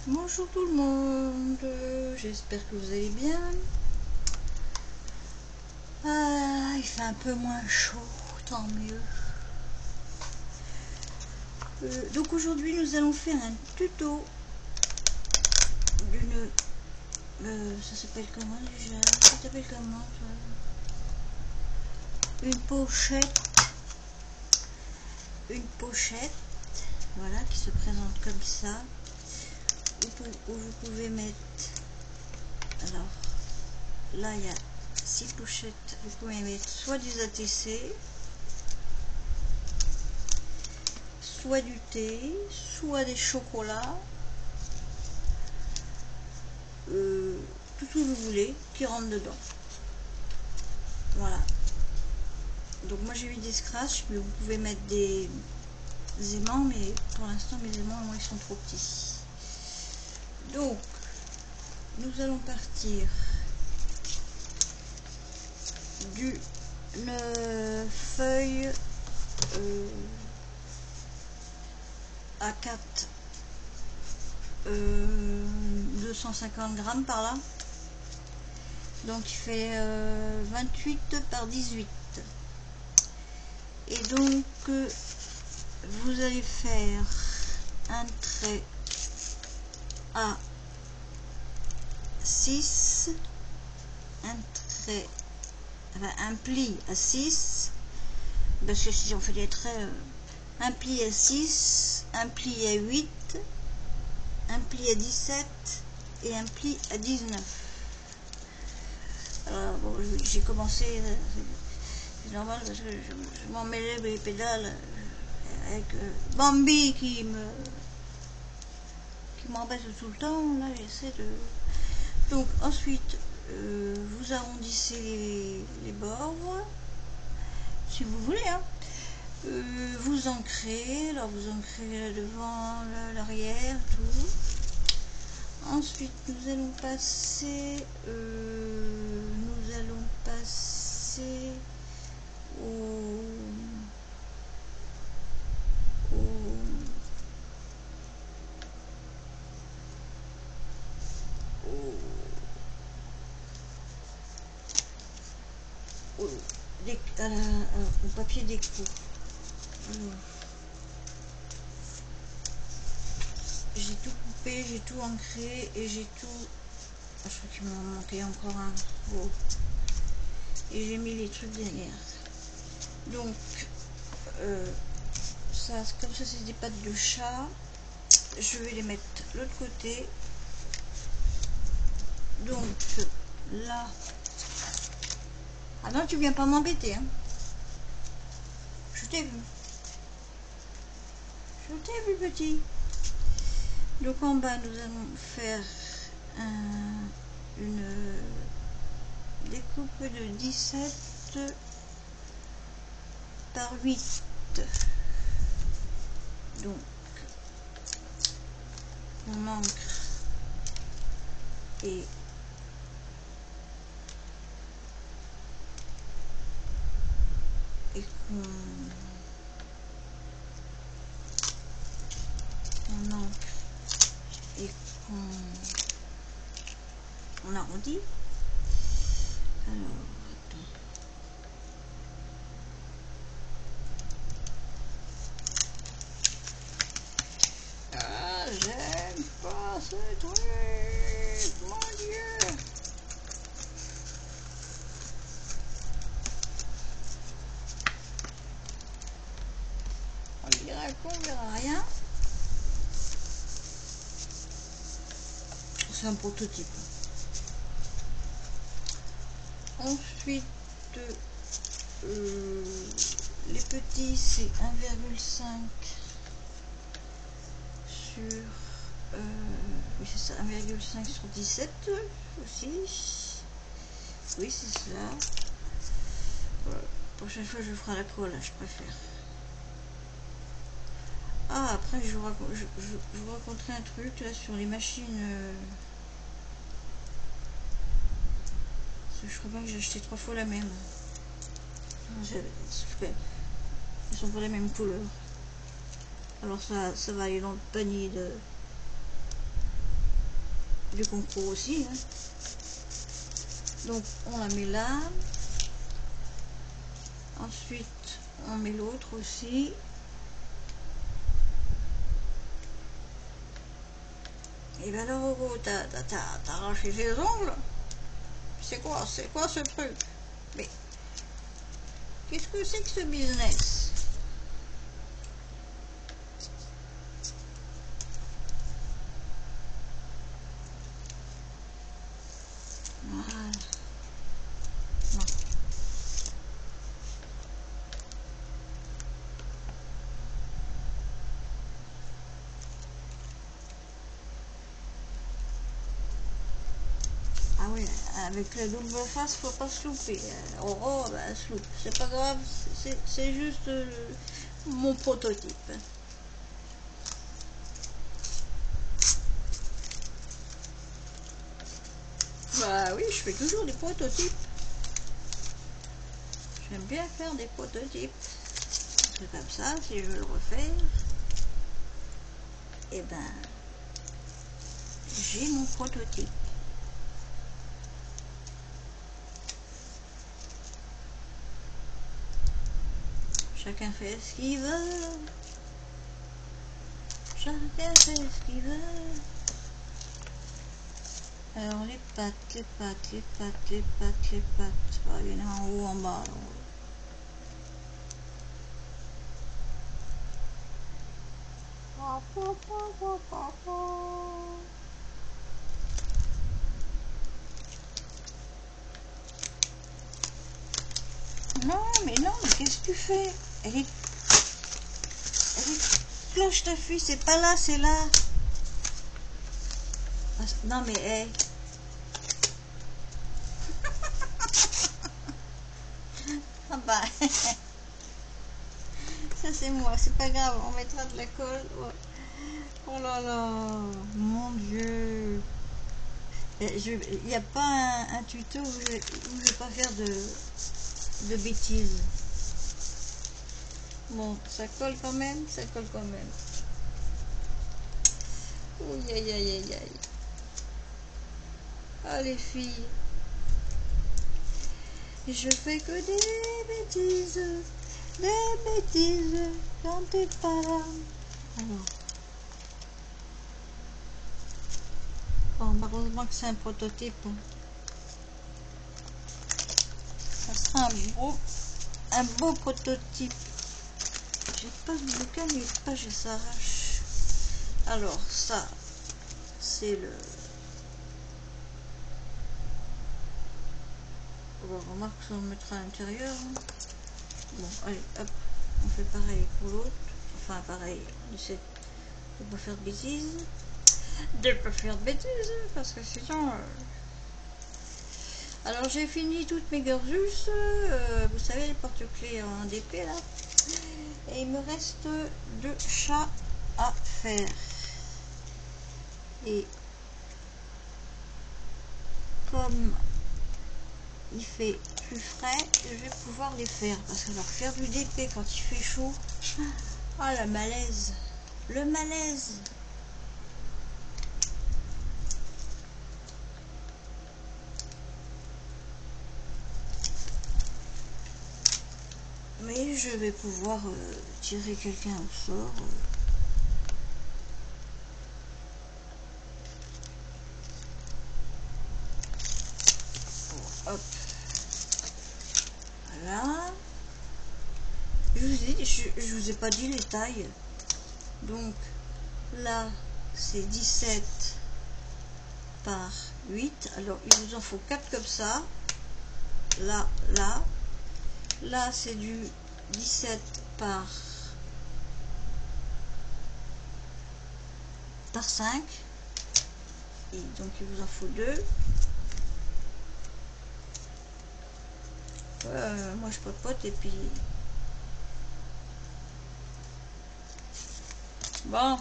Bonjour tout le monde, j'espère que vous allez bien. Il fait un peu moins chaud, tant mieux. Donc aujourd'hui nous allons faire un tuto d'une... ça s'appelle comment déjà? Ça s'appelle comment ça? Une pochette, voilà, qui se présente comme ça. Où vous pouvez mettre, alors là il y a 6 pochettes, vous pouvez mettre soit des ATC, soit du thé, soit des chocolats, tout ce que vous voulez qui rentre dedans. Voilà, donc moi j'ai mis des scratchs, mais vous pouvez mettre des aimants, mais pour l'instant mes aimants moi, ils sont trop petits. Donc nous allons partir d'une feuille A4 250 grammes par là, donc il fait 28 par 18, et donc vous allez faire un trait à 6, un trait, enfin un pli à 6, parce que si on fait des traits, un pli à 6, un pli à 8, un pli à 17 et un pli à 19. Alors bon, j'ai commencé, c'est normal parce que je m'en mêlais les pédales avec Bambi qui m'embête tout le temps. Là j'essaie de... Donc ensuite vous arrondissez les bords si vous voulez, hein. Vous ancrez, alors vous ancrez devant, l'arrière, tout. Ensuite nous allons passer au papier déco. J'ai tout coupé, j'ai tout ancré et j'ai tout... je crois qu'il m'en manquait encore un. Oh. Et j'ai mis les trucs derrière. Donc ça, comme ça c'est des pattes de chat, je vais les mettre de l'autre côté. Donc là, ah non, tu viens pas m'embêter, hein. Je t'ai vu petit. Donc en bas nous allons faire une découpe de 17 par 8. Donc on ancre et qu'on ancre et qu'on arrondit. Alors attends. Ah, j'aime pas ce truc, mon Dieu. On dirait qu'on verra rien. C'est un prototype. Ensuite, les petits, c'est 1,5 sur... oui, c'est ça, 1,5 sur 17 aussi. Oui, c'est ça. Voilà. Prochaine fois, je ferai la colle, je préfère. Ah, après, je vous raconterai un truc là sur les machines. Je crois pas que j'ai acheté 3 fois la même. Elles sont pas la même couleur. Alors ça va aller dans le panier de du concours aussi, hein. Donc on la met là. Ensuite on met l'autre aussi. Et ben alors t'as arraché les ongles. C'est quoi ce truc? Mais qu'est-ce que c'est que ce business? Voilà. Non. Ah oui, avec la double face, faut pas se louper. Aurore, ben, elle se loupe. C'est pas grave, c'est juste mon prototype. Bah oui, je fais toujours des prototypes. J'aime bien faire des prototypes. C'est comme ça, si je veux le refaire, et ben, j'ai mon prototype. Chacun fait ce qu'il veut. Chacun fait ce qu'il veut. Alors les pattes. Oh, il y en a en haut, en bas. Non, mais qu'est-ce que tu fais? Elle est cloche ta fille, c'est pas là, c'est là. Non mais hey. Ah bah ça c'est moi, c'est pas grave, on mettra de la colle. Oh là là, mon Dieu. Il n'y a pas un tuto où je vais pas faire de bêtises. Bon, ça colle quand même, ça colle quand même. Aïe aïe aïe aïe aïe. Ah les filles. Je fais que des bêtises quand t'es pas là. Alors. Bon, heureusement que c'est un prototype. Ça sera un beau prototype. J'ai pas ce bouquin, les pages s'arrachent. Alors ça, c'est le... Bon, remarque ça on mettra à l'intérieur. Bon, allez, hop, on fait pareil pour l'autre. Enfin, pareil, on essaie de pas faire de bêtises. Parce que sinon... Alors, j'ai fini toutes mes gorgeus. Vous savez, les porte-clés en DP, là. Et il me reste 2 chats à faire. Et comme il fait plus frais, je vais pouvoir les faire. Parce que alors faire du DP quand il fait chaud, ah la malaise, le malaise. Mais je vais pouvoir tirer quelqu'un au sort. Hop. Voilà. Je vous ai pas dit les tailles. Donc là, c'est 17 par 8. Alors, il vous en faut 4 comme ça. Là, là. Là, c'est du 17 par 5. Et donc, il vous en faut 2. Moi, je popote et puis... Bon.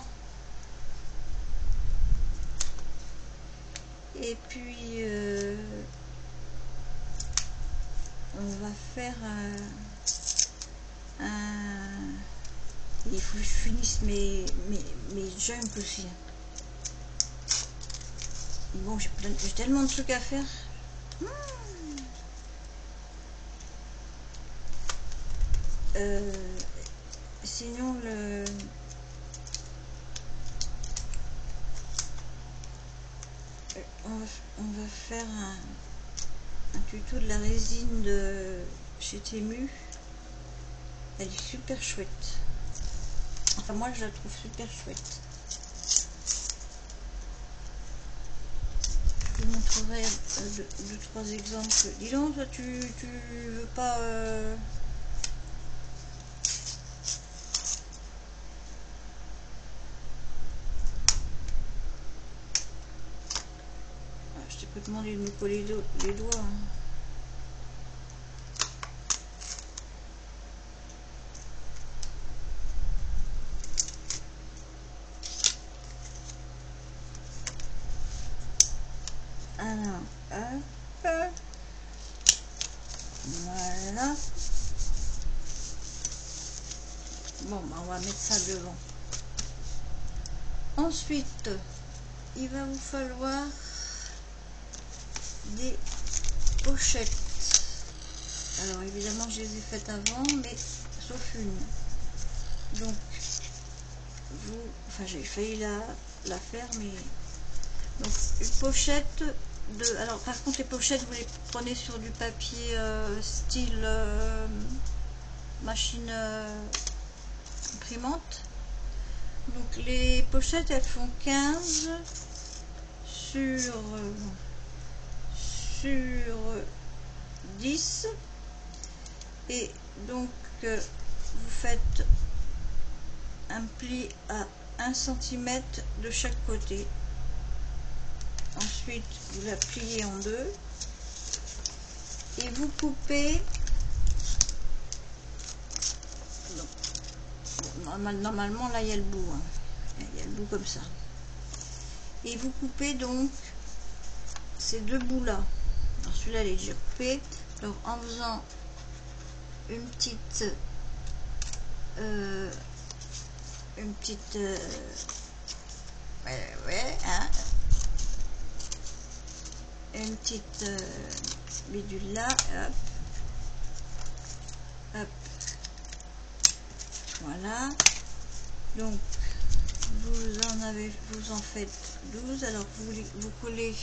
Et puis, on va faire il faut que je finisse mes jumps aussi. Bon, j'ai tellement de trucs à faire. Sinon, on va faire un tuto de la résine de chez Temu. Elle est super chouette. Enfin, moi, je la trouve super chouette. Je vous montrerai deux, trois exemples. Dis donc, toi, tu veux pas... Je t'ai pas demandé de me coller les doigts. Hein. Alors, hop. Voilà. Bon, bah, on va mettre ça devant. Ensuite, il va vous falloir des pochettes. Alors évidemment, je les ai faites avant, mais sauf une. Donc, enfin, j'ai failli la faire, mais donc une pochette de. Alors par contre, les pochettes, vous les prenez sur du papier style machine imprimante. Donc les pochettes, elles font 15 sur 10, et donc vous faites un pli à 1 cm de chaque côté. Ensuite, vous la pliez en deux et vous coupez. Normalement, là, il y a le bout. Hein. Il y a le bout comme ça. Et vous coupez donc ces deux bouts-là. Alors, celui-là, il est déjà coupé. Alors, en faisant une petite... hein, une petite bidule là, hop, hop, voilà. Donc vous en faites 12. Alors vous collez,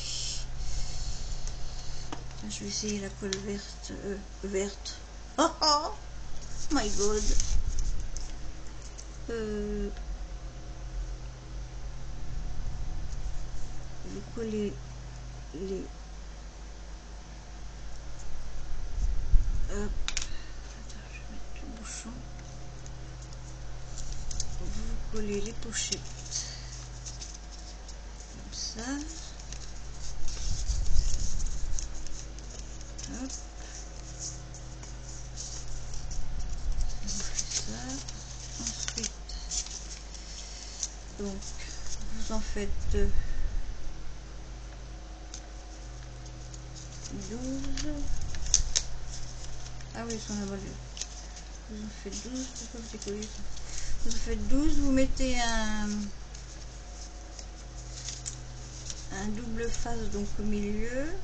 je vais essayer la colle verte. Oh my god. Vous collez les hop. Attends, je vais mettre le bouchon. Vous collez les pochettes comme ça. Hop. On fait ça. Ensuite, donc vous en faites 12. Ah oui, son avalé. Vous en faites 12. Pourquoi vous décollez ça? Vous en faites 12. Vous mettez un double face donc au milieu.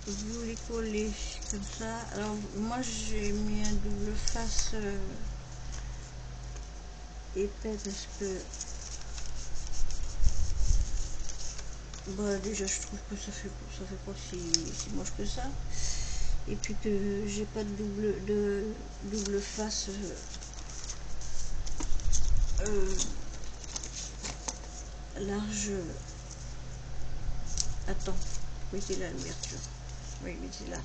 Vous les collez comme ça. Alors moi j'ai mis un double face épais parce que bah, déjà je trouve que ça fait pas si moche que ça, et puis que j'ai pas de double face large. Attends, oui c'est là l'ouverture, oui mais c'est là.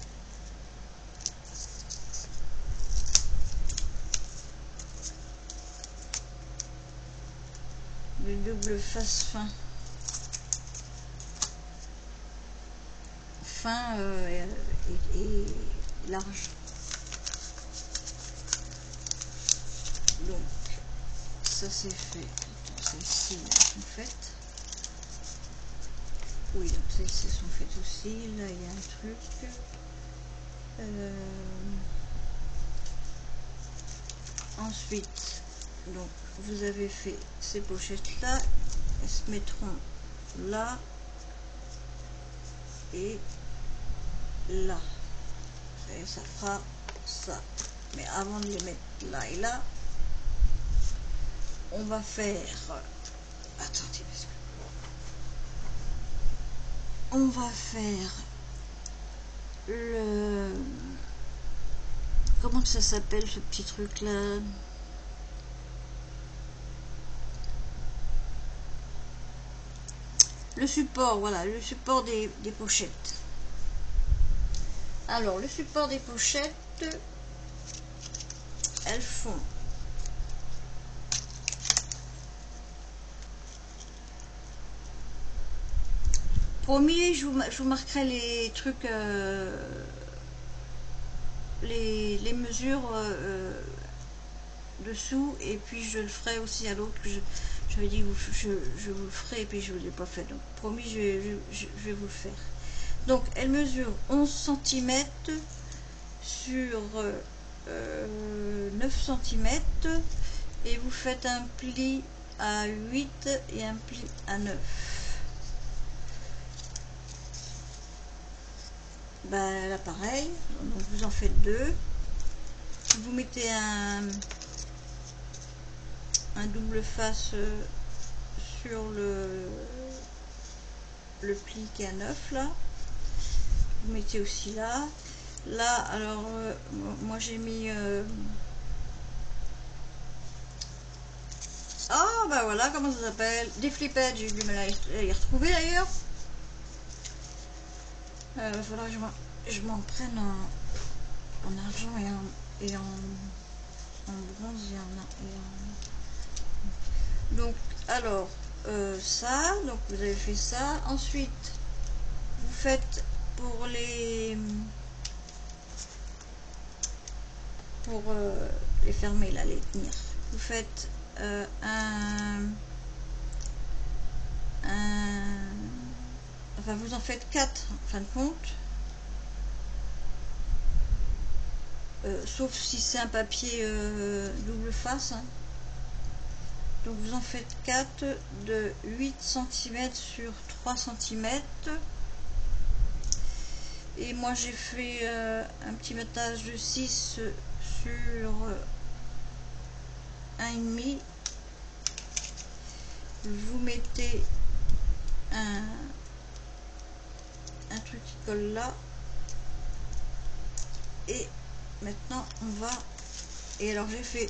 Le double face fin et large. Donc ça c'est fait. Celles-ci sont faites. Oui, donc celles-ci sont faites aussi. Là il y a un truc. Ensuite Donc vous avez fait ces pochettes là, elles se mettront là et là, et ça fera ça. Mais avant de les mettre là et là, on va faire, attendez, parce que on va faire le, comment que ça s'appelle ce petit truc là, le support, voilà, le support des pochettes. Alors le support des pochettes, elles font promis, je vous marquerai les trucs, les mesures dessous, et puis je le ferai aussi à l'autre que j'avais dit je vous le ferai, et puis je ne l'ai pas fait, donc promis je vais vous le faire. Donc elle mesure 11 cm sur 9 cm, et vous faites un pli à 8 et un pli à 9. Ben, là pareil, donc vous en faites deux, vous mettez un double face sur le pli qui est à 9 là, vous mettez aussi là. Alors moi j'ai mis ah bah voilà, comment ça s'appelle, des flippettes, j'ai du mal à les retrouver d'ailleurs. Il va falloir que je m'en prenne en argent et en bronze et en... Donc alors ça, donc vous avez fait ça. Ensuite vous faites pour les fermer là, les tenir, vous faites enfin vous en faites 4 en fin de compte, sauf si c'est un papier double face, hein. Donc vous en faites 4 de 8 cm sur 3 cm, et moi j'ai fait un petit métage de 6 sur 1,5. Vous mettez un truc qui colle là, et maintenant on va, et alors j'ai fait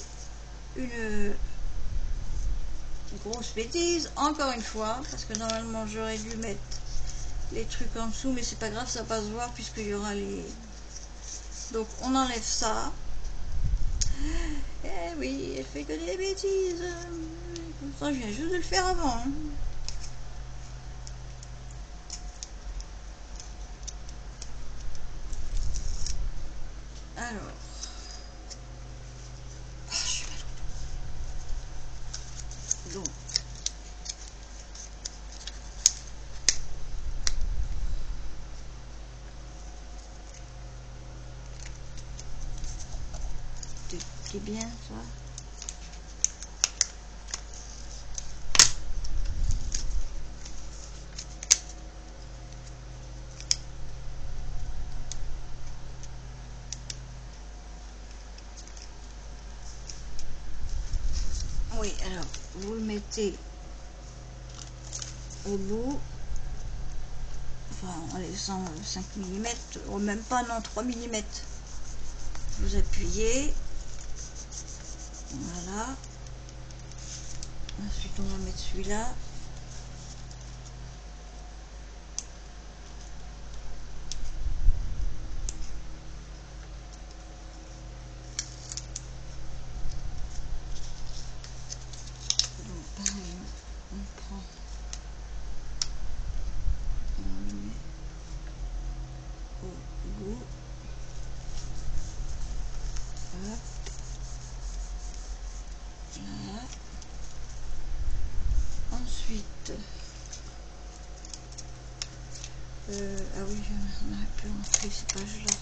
une grosse bêtise encore une fois, parce que normalement j'aurais dû mettre les trucs en dessous, mais c'est pas grave, ça va pas se voir puisqu'il y aura les... Donc on enlève ça. Eh oui, elle fait que des bêtises. Pourtant je viens juste de le faire avant, hein. Alors, donc c'est bien ça. Oui, alors vous le mettez au bout, enfin en laissant 5 mm, ou même pas, non, 3 mm. Vous appuyez, voilà. Ensuite on va mettre celui-là. Donc pareil, on prend, on le met au bout. Hop. Là. Ensuite, ah oui, on aurait pu rentrer ces pages-là.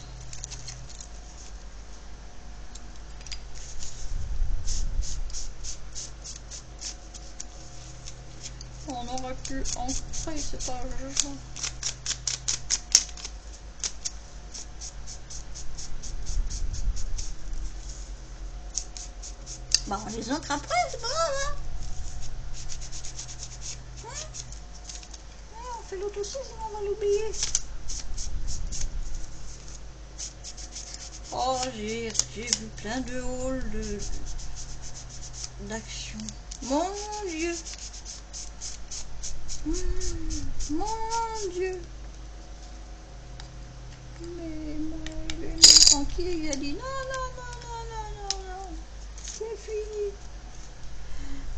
on aurait pu entrer, c'est pas grave. Bah on les encre après, c'est pas grave, hein. Ouais, on fait l'autre aussi, sinon on va l'oublier. Oh, j'ai vu plein de halls d'action. Mon Dieu. Mon Dieu. Mais moi, il est tranquille, il a dit non, non, non, non, non, non, non. C'est fini.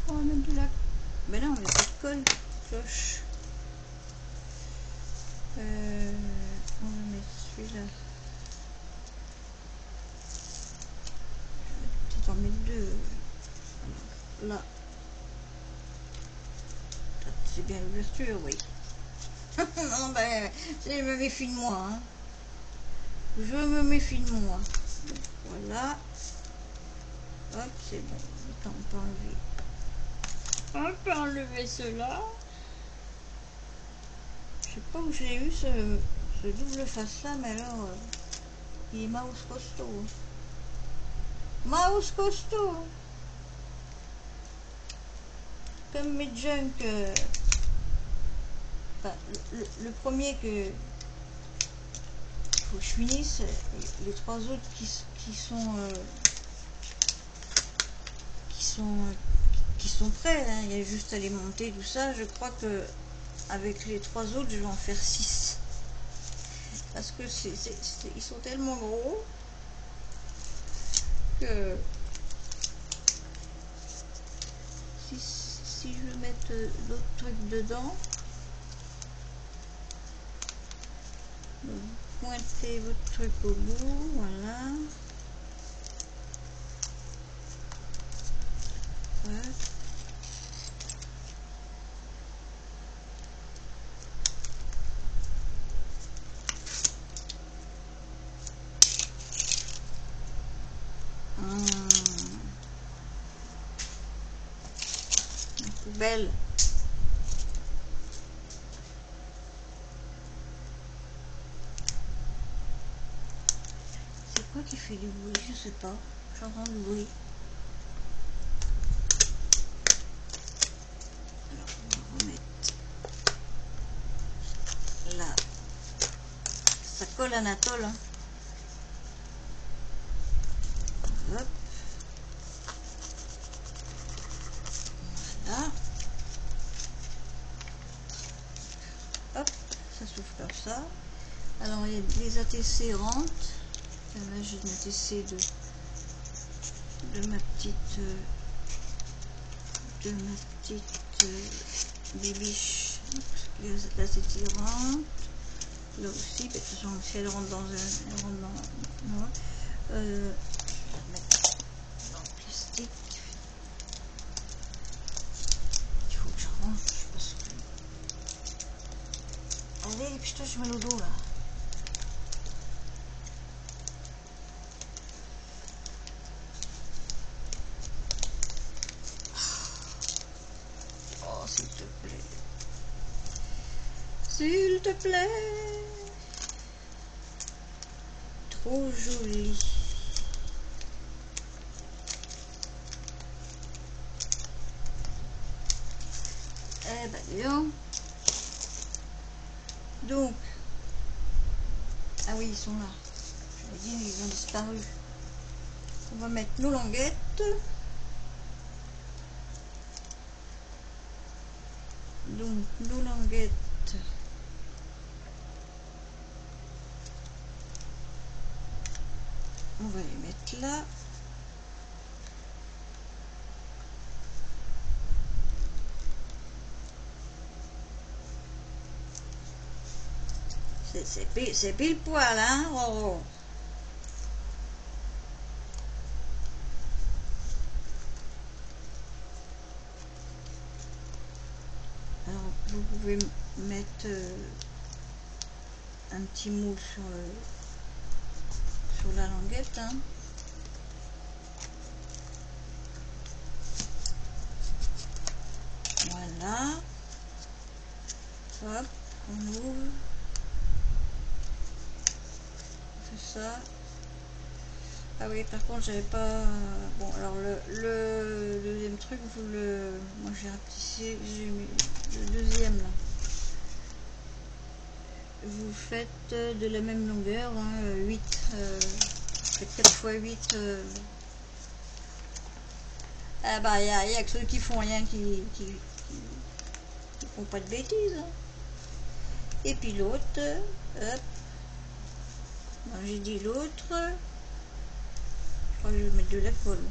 On va mettre de la... Mais là, on met pas de colle, cloche. On va mettre celui-là. Je vais peut-être en mettre deux. Là. C'est bien l'ouverture, oui. Non, ben, je me méfie de moi. Hein. Je me méfie de moi. Voilà. Hop, c'est bon. Attends, on peut enlever. On peut enlever cela. Je sais pas où j'ai eu ce double face là, mais alors, il est mouse costaud. Mouse costaud. Comme mes junk. Enfin, le premier que faut que je finisse, les trois autres qui sont prêts, hein. Il y a juste à les monter, tout ça. Je crois que avec les trois autres, je vais en faire 6 parce que ils sont tellement gros que si je veux mettre d'autres trucs dedans, donc, pointez votre truc au bout, voilà. Ouais. Poubelle. C'est quoi qui fait du bruit? Je sais pas. J'entends du bruit. Alors, on va remettre là. Ça colle Anatole. Hein. Hop. Voilà. Hop, ça s'ouvre comme ça. Alors les ATC rentrent. Là j'ai une ATC de ma petite bibiche. Là c'est tirante. Là aussi, de toute façon si elle rentre dans elle rentre dans. Non. Je vais la mettre dans le plastique. Il faut que je range parce que. Allez, putain, je mets le dos là. Oh, s'il te plaît. S'il te plaît. Trop joli. Eh ben, dis donc. Ah oui, ils sont là. Je veux dire, ils ont disparu. On va mettre nos languettes. Donc, nos languettes. On va les mettre là. C'est pile poil, hein, Roro. Alors, vous pouvez mettre un petit moule sur la languette, hein. Voilà. Hop, on ouvre. On fait ça. Ah oui, par contre, j'avais pas... Bon, alors le deuxième truc, vous le... Moi, j'ai rapetissé, j'ai mis le deuxième, là. Vous faites de la même longueur, hein, 8, faites 4 x 8. Ah bah, il y a que ceux qui font rien qui font pas de bêtises. Hein. Et puis l'autre, hop. Bon, j'ai dit l'autre. Je crois que je vais mettre de la colle.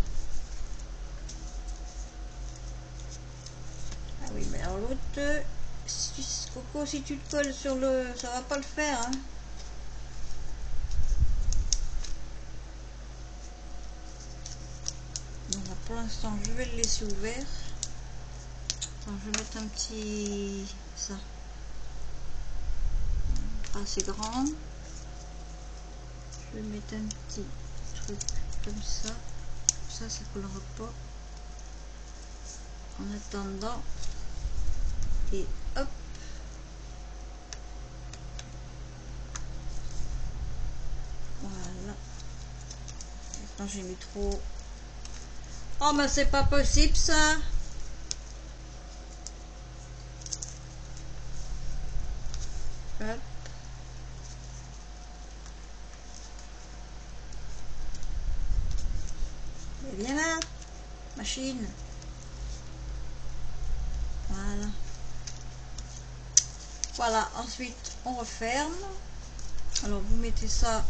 Ah oui, mais alors l'autre, Coco, si tu te colles sur le... ça va pas le faire, hein. Donc là, pour l'instant, je vais le laisser ouvert. Alors, je vais mettre un petit... ça. Pas assez grand. Je vais mettre un petit truc comme ça. Ça collera pas. En attendant. Et hop. Voilà. Maintenant j'ai mis trop. Oh mais c'est pas possible ça. Hop. Et viens là, machine. Voilà. Voilà, ensuite on referme. Alors vous mettez ça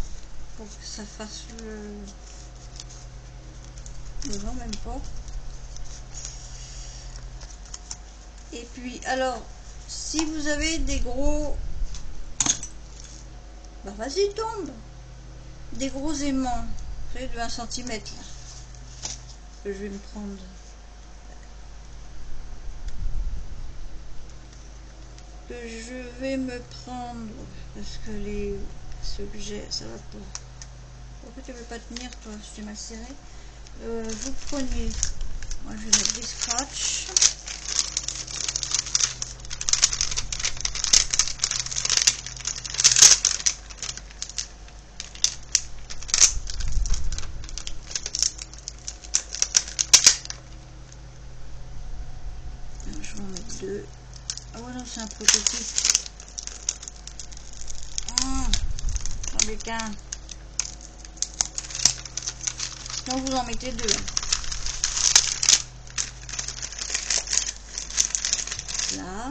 pour que ça fasse le vent, même pas. Et puis alors, si vous avez des gros, bah vas-y tombe, des gros aimants, vous savez, de 1 cm là, que je vais me prendre. Parce que ceux que j'ai, ça va pas. Pourquoi tu veux pas tenir toi, je t'ai mal serré. Vous prenez, moi je vais mettre des scratchs. Je vais en mettre 2. Ah ouais non, c'est un prototype. J'en mets qu'un. Sinon vous en mettez 2. Là.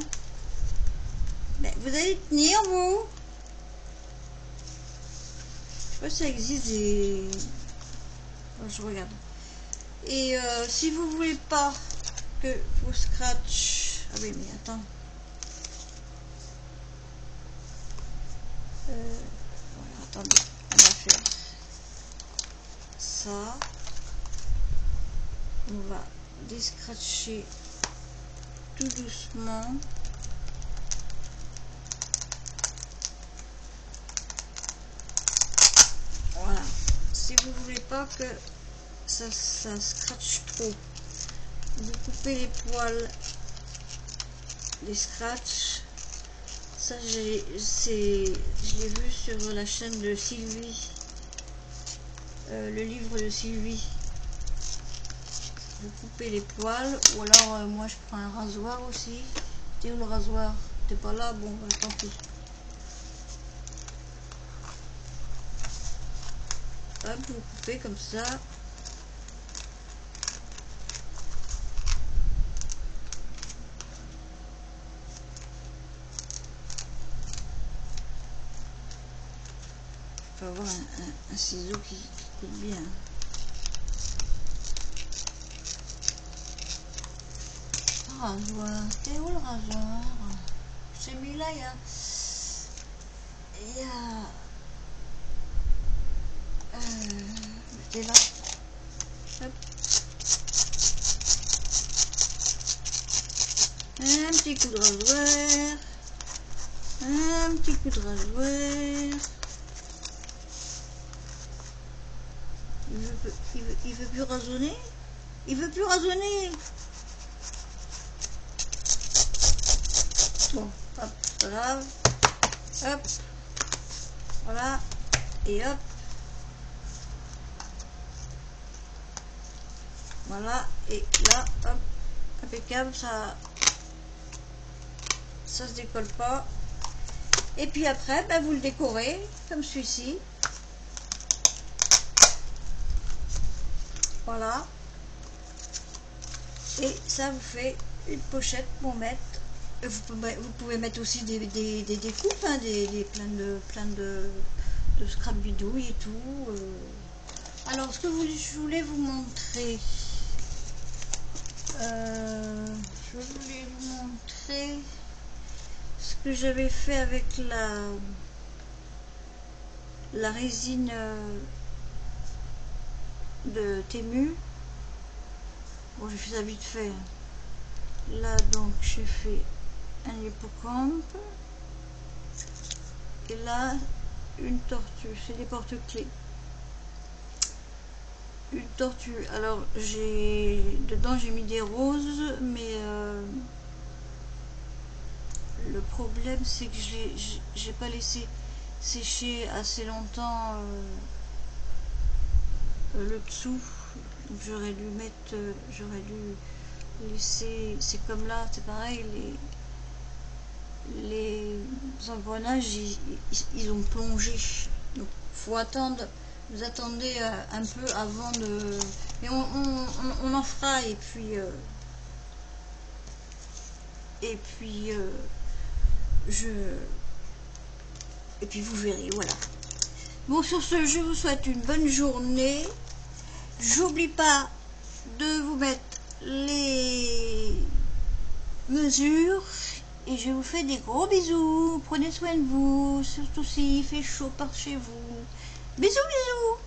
Ben, vous allez tenir vous. Je sais pas si ça existe des... Oh, je regarde. Et si vous voulez pas que vos scratch... Ah oui mais attends. Voilà, attendez. On va faire ça. On va descratcher tout doucement. Voilà. Si vous voulez pas que ça scratche trop, vous coupez les poils, les scratchs. Ça je l'ai vu sur la chaîne de Sylvie, le livre de Sylvie. Vous coupez les poils, ou alors moi je prends un rasoir aussi. T'es où le rasoir? T'es pas là? Bon bah, tant pis. Hop, vous coupez comme ça. Il faut avoir un ciseau qui coupe bien. Rasoir, t'es où le rasoir? J'ai mis là, il y a t'es là. Hop. Un petit coup de rasoir. Un petit coup de rasoir. Il veut plus raisonner. Il veut plus raisonner. Bon, hop. pas grave. Hop, voilà, et hop, voilà, et là, hop, impeccable, ça se décolle pas. Et puis après, ben, vous le décorez comme celui-ci. Voilà. Et ça vous fait une pochette pour mettre. Vous pouvez mettre aussi des découpes, hein, plein de scrap bidouille et tout. Alors, ce que je voulais vous montrer, je voulais vous montrer ce que j'avais fait avec la résine de Temu. Bon, j'ai fait ça vite fait. Là, donc, j'ai fait un hippocampe. Et là, une tortue. C'est des porte-clés. Une tortue. Alors, dedans, j'ai mis des roses, mais le problème, c'est que j'ai pas laissé sécher assez longtemps le dessous. Donc, j'aurais dû mettre, j'aurais dû laisser, c'est comme là, c'est pareil, les engrenages, ils ont plongé. Donc, faut attendre, vous attendez un peu avant de... Mais on en fera, et puis et puis vous verrez, voilà. Bon, sur ce, je vous souhaite une bonne journée. J'oublie pas de vous mettre les mesures et je vous fais des gros bisous. Prenez soin de vous, surtout s'il fait chaud par chez vous. Bisous, bisous.